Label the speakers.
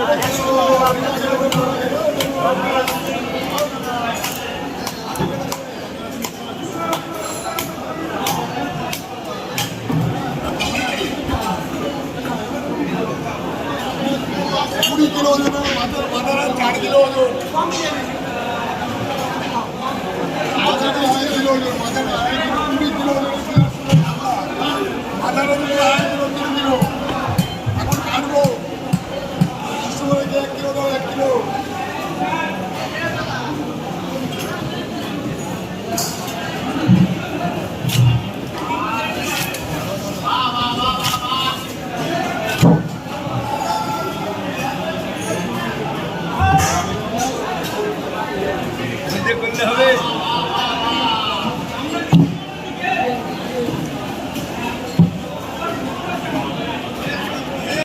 Speaker 1: 20 kilo ওজন, মাথার 4 kilo ওজন, মাথাটা 1 কিলো ওজন, মাথাটা 20 কিলো ওজন, মাথার ওজন 1 কিলো 3 কিলো। এখন কাটবো 1 কিলো দাও, 1 কিলো। করলে হবে।